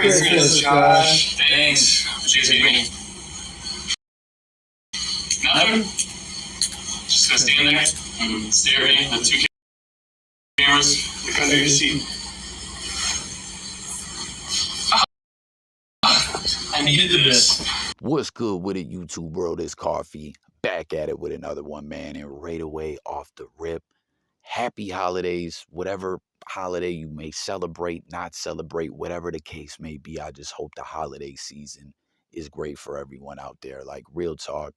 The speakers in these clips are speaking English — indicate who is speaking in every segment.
Speaker 1: Christmas, Josh. Thanks. Cheers, baby. Nothing? Just gonna stand there and stare at you with two cameras. Look under your seat. I needed this.
Speaker 2: What's good with it, YouTube bro? This Coffee back at it with another one, man. And right away off the rip, happy holidays, whatever holiday you may celebrate, not celebrate, whatever the case may be. I just hope the holiday season is great for everyone out there. Like, real talk,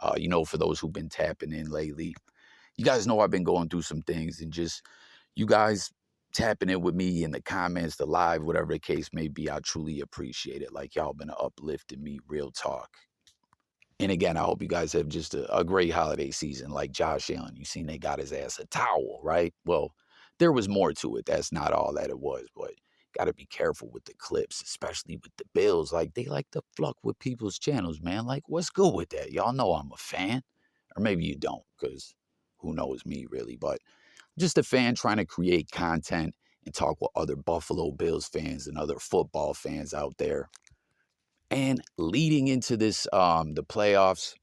Speaker 2: for those who've been tapping in lately, you guys know I've been going through some things, and just you guys tapping in with me in the comments, the live, whatever the case may be, I truly appreciate it. Like, y'all been uplifting me, real talk. And again, I hope you guys have just a great holiday season. Like Josh Allen, you seen they got his ass a towel, right? Well, there was more to it. That's not all that it was, but got to be careful with the clips, especially with the Bills. Like, they like to fuck with people's channels, man. Like, what's good with that? Y'all know I'm a fan. Or maybe you don't, because who knows me, really. But just a fan trying to create content and talk with other Buffalo Bills fans and other football fans out there. And leading into this, the playoffs,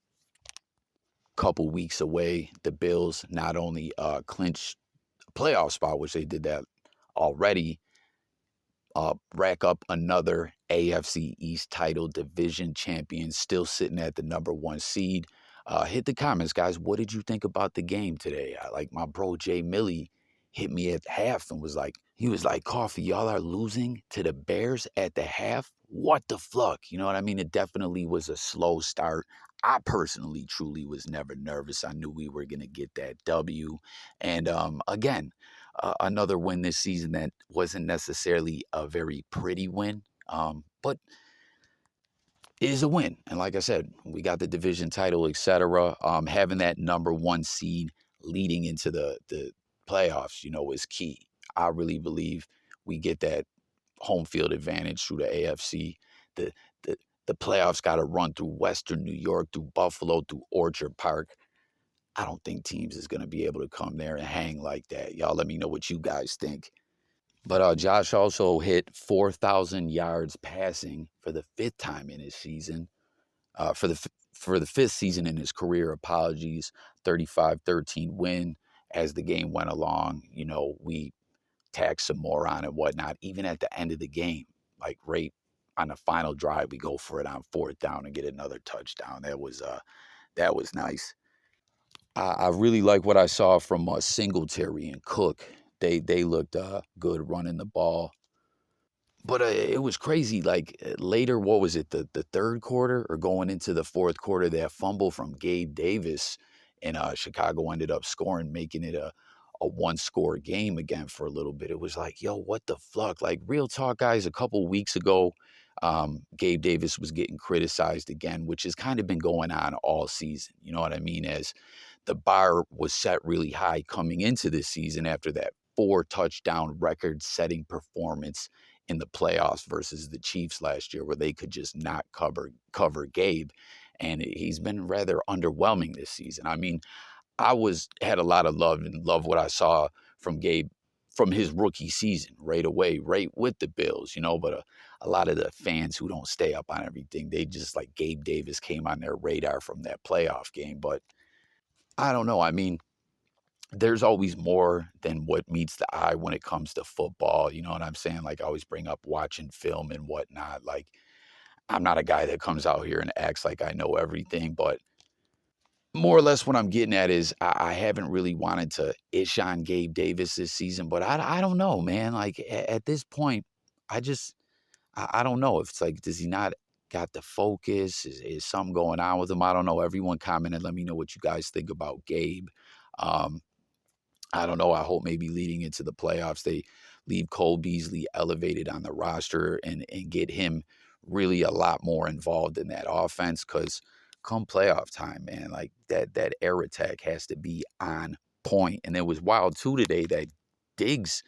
Speaker 2: couple weeks away, the Bills not only clinched a playoff spot, which they did that already, rack up another AFC East title, division champion, still sitting at the #1 seed. Hit the comments, guys. What did you think about the game today? Like, my bro Jay Millie hit me at half and was like, Coffee, y'all are losing to the Bears at the half? What the fuck? You know what I mean? It definitely was a slow start. I personally, truly was never nervous. I knew we were going to get that W. And again, another win this season that wasn't necessarily a very pretty win, but it is a win. And like I said, we got the division title, etc. Having that #1 seed leading into the playoffs, is key. I really believe we get that home field advantage through the AFC. The the the playoffs got to run through Western New York, through Buffalo, through Orchard Park. I don't think teams is going to be able to come there and hang like that. Y'all let me know what you guys think. But Josh also hit 4,000 yards passing for the fifth time in his season. For the fifth season in his career, apologies, 35-13 win. As the game went along, we tacked some more on and whatnot. Even at the end of the game, like right on the final drive, we go for it on 4th down and get another touchdown. That was nice. I really like what I saw from Singletary and Cook. They looked good running the ball. But it was crazy. Like, later, what was it, the third quarter or going into the fourth quarter, that fumble from Gabe Davis, and Chicago ended up scoring, making it a one-score game again for a little bit. It was like, yo, what the fuck? Like, real talk, guys, a couple weeks ago, Gabe Davis was getting criticized again, which has kind of been going on all season. You know what I mean? As the bar was set really high coming into this season after that 4-touchdown record-setting performance in the playoffs versus the Chiefs last year, where they could just not cover Gabe. And he's been rather underwhelming this season. I mean, had a lot of love and love what I saw from Gabe from his rookie season right away, right with the Bills, but a lot of the fans who don't stay up on everything, they just, like, Gabe Davis came on their radar from that playoff game. But I don't know. I mean, there's always more than what meets the eye when it comes to football. You know what I'm saying? Like, I always bring up watching film and whatnot. Like, I'm not a guy that comes out here and acts like I know everything, but more or less what I'm getting at is I haven't really wanted to ish on Gabe Davis this season, but I don't know, man. Like, at this point, I don't know if it's like, does he not got the focus? Is something going on with him? I don't know. Everyone commented. Let me know what you guys think about Gabe. I don't know. I hope maybe leading into the playoffs, they leave Cole Beasley elevated on the roster and get him really a lot more involved in that offense. Because come playoff time, man, like that air attack has to be on point. And it was wild too today that Diggs,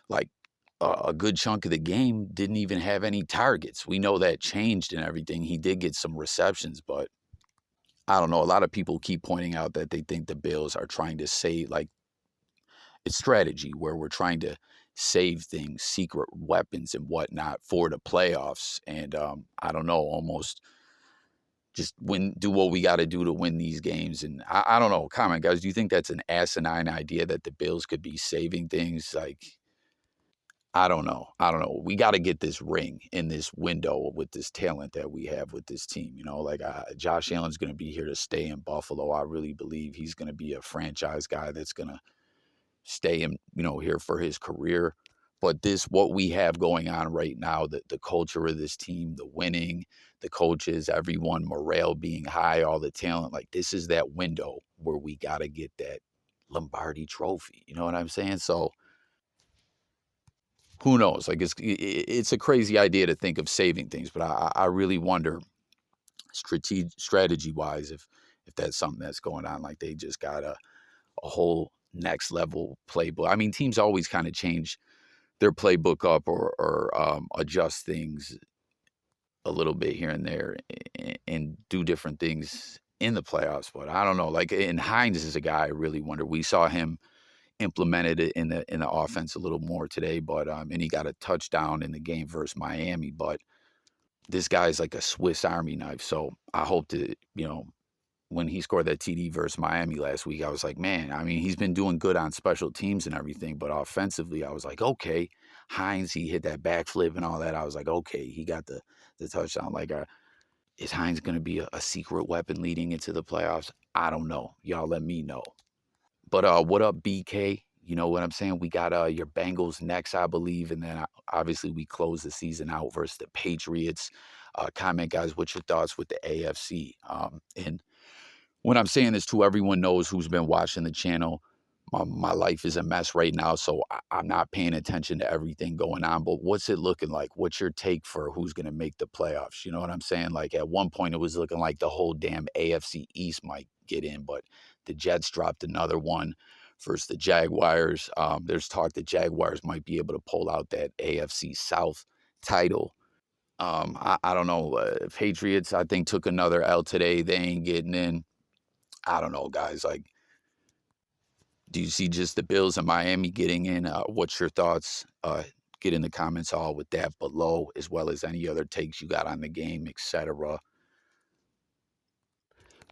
Speaker 2: like, a good chunk of the game, didn't even have any targets. We know that changed and everything. He did get some receptions, but I don't know. A lot of people keep pointing out that they think the Bills are trying to say, like, it's strategy, where we're trying to save things, secret weapons and whatnot for the playoffs. And I don't know, almost just do what we got to do to win these games. And I don't know. Comment, guys. Do you think that's an asinine idea that the Bills could be saving things? Like, I don't know. I don't know. We got to get this ring in this window with this talent that we have with this team. You know, like Josh Allen's going to be here to stay in Buffalo. I really believe he's going to be a franchise guy that's going to stay in, here for his career. But what we have going on right now, the culture of this team, the winning, the coaches, everyone, morale being high, all the talent, like this is that window where we got to get that Lombardi trophy. You know what I'm saying? So who knows? Like it's a crazy idea to think of saving things, but I really wonder strategy wise if that's something that's going on. Like they just got a whole next level playbook. I mean, teams always kind of change their playbook up or adjust things a little bit here and there and do different things in the playoffs. But I don't know. Like, and Hines is a guy I really wonder. We saw him implemented it in the offense a little more today, but and he got a touchdown in the game versus Miami. But this guy's like a Swiss Army knife. So I hope to, when he scored that TD versus Miami last week, I was like, man, I mean, he's been doing good on special teams and everything, but offensively, I was like, okay, Hines, he hit that backflip and all that. I was like, okay, he got the touchdown. Like, is Hines going to be a secret weapon leading into the playoffs? I don't know. Y'all let me know. But what up, BK? You know what I'm saying? We got your Bengals next, I believe, and then obviously we close the season out versus the Patriots. Comment, guys, what's your thoughts with the AFC? And when I'm saying this to everyone knows who's been watching the channel, my life is a mess right now, so I'm not paying attention to everything going on. But what's it looking like? What's your take for who's going to make the playoffs? You know what I'm saying? Like at one point, it was looking like the whole damn AFC East might get in, but the Jets dropped another one versus the Jaguars. There's talk that Jaguars might be able to pull out that AFC South title. I don't know. Patriots, I think, took another L today. They ain't getting in. I don't know, guys. Like, do you see just the Bills and Miami getting in? What's your thoughts? Get in the comments all with that below, as well as any other takes you got on the game, etc.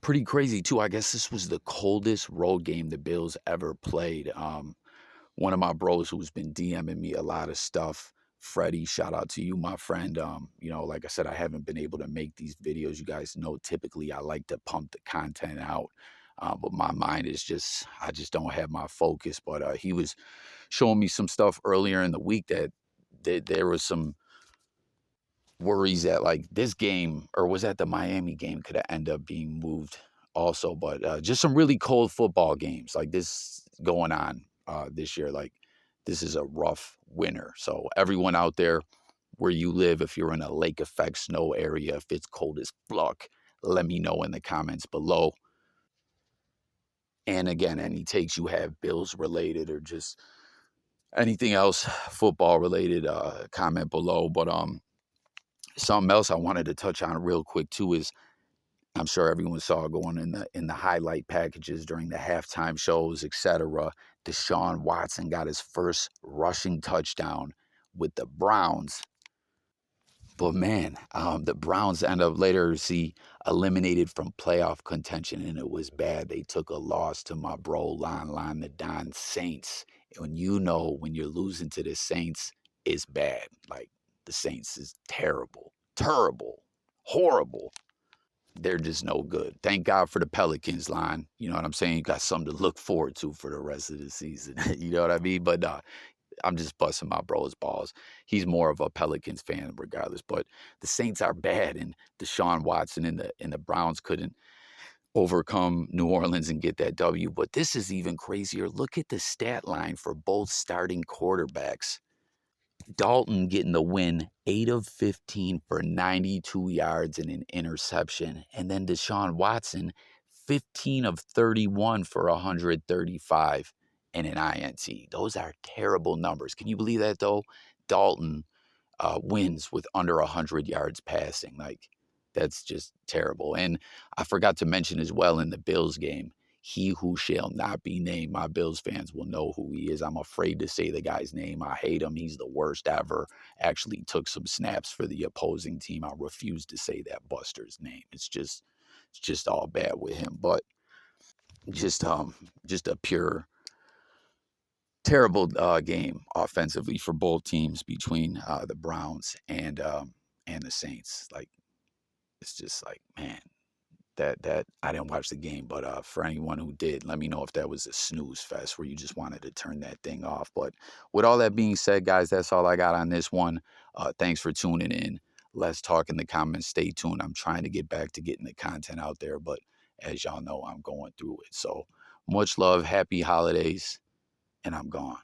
Speaker 2: Pretty crazy, too. I guess this was the coldest road game the Bills ever played. One of my bros who's been DMing me a lot of stuff, Freddie, shout out to you, my friend. Like I said, I haven't been able to make these videos. You guys know typically I like to pump the content out. But my mind is I just don't have my focus. But he was showing me some stuff earlier in the week that there was some worries that like this game, or was that the Miami game, could have ended up being moved also. But just some really cold football games like this going on this year. Like this is a rough winter. So everyone out there where you live, if you're in a lake effect snow area, if it's cold as fuck, let me know in the comments below. And again, any takes you have Bills related or just anything else football related, comment below. But something else I wanted to touch on real quick too is I'm sure everyone saw going in the highlight packages during the halftime shows, etc. Deshaun Watson got his first rushing touchdown with the Browns. But man, the Browns end up later eliminated from playoff contention, and it was bad. They took a loss to my bro Lon the Don Saints. And when you're losing to the Saints, it's bad. Like the Saints is terrible, horrible. They're just no good. Thank God for the Pelicans, Lon. You know what I'm saying? You got something to look forward to for the rest of the season. You know what I mean? But I'm just busting my bro's balls. He's more of a Pelicans fan regardless. But the Saints are bad, and Deshaun Watson and the Browns couldn't overcome New Orleans and get that W. But this is even crazier. Look at the stat line for both starting quarterbacks. Dalton getting the win, 8 of 15 for 92 yards and an interception. And then Deshaun Watson, 15 of 31 for 135 and an INT. Those are terrible numbers. Can you believe that, though? Dalton wins with under 100 yards passing. Like, that's just terrible. And I forgot to mention as well in the Bills game, He who shall not be named. My Bills fans will know who he is. I'm afraid to say the guy's name. I hate him. He's the worst ever. Actually took some snaps for the opposing team. I refuse to say that Buster's name. It's just all bad with him. But just a pure terrible game offensively for both teams between the Browns and the Saints. Like, it's just like, man, that I didn't watch the game, but for anyone who did, let me know if that was a snooze fest where you just wanted to turn that thing off. But with all that being said, guys, that's all I got on this one. Thanks for tuning in. Let's talk in the comments. Stay tuned. I'm trying to get back to getting the content out there, but as y'all know, I'm going through it. So much love, happy holidays, and I'm gone.